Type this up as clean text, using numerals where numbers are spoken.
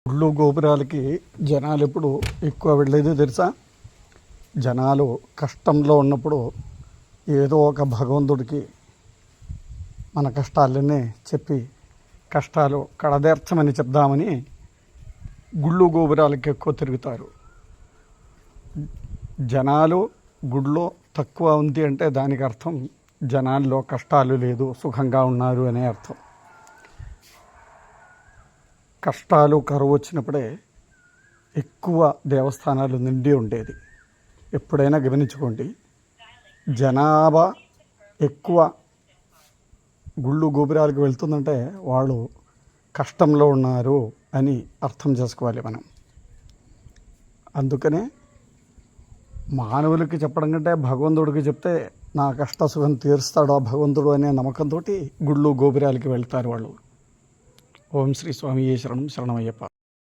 గుళ్ళు గోపురాలకి జనాలు ఎప్పుడు ఎక్కువ వెళ్ళేది తెలుసా? జనాలు కష్టంలో ఉన్నప్పుడు ఏదో ఒక భగవంతుడికి మన కష్టాలన్నీ చెప్పి కష్టాలు కడదేర్చమని చెప్దామని గుళ్ళు గోపురాలకి ఎక్కువ తిరుగుతారు. జనాలు గుళ్ళో తక్కువ ఉంది అంటే దానికి అర్థం జనాల్లో కష్టాలు లేదు, సుఖంగా ఉన్నారు అనే అర్థం. కష్టాలు కరువు వచ్చినప్పుడే ఎక్కువ దేవస్థానాలు నిండి ఉండేది. ఎప్పుడైనా గమనించుకోండి, జనాభా ఎక్కువ గుళ్ళు గోపురాలకు వెళ్తుందంటే వాళ్ళు కష్టంలో ఉన్నారు అని అర్థం చేసుకోవాలి మనం. అందుకనే మానవులకి చెప్పడం కంటే భగవంతుడికి చెప్తే నా కష్ట సుఖం తీరుస్తాడు ఆ భగవంతుడు అనే నమ్మకంతో గుళ్ళు గోపురాలకి వెళ్తారు వాళ్ళు. ఓం శ్రీ స్వామి శరణం శరణమయ్యప్ప.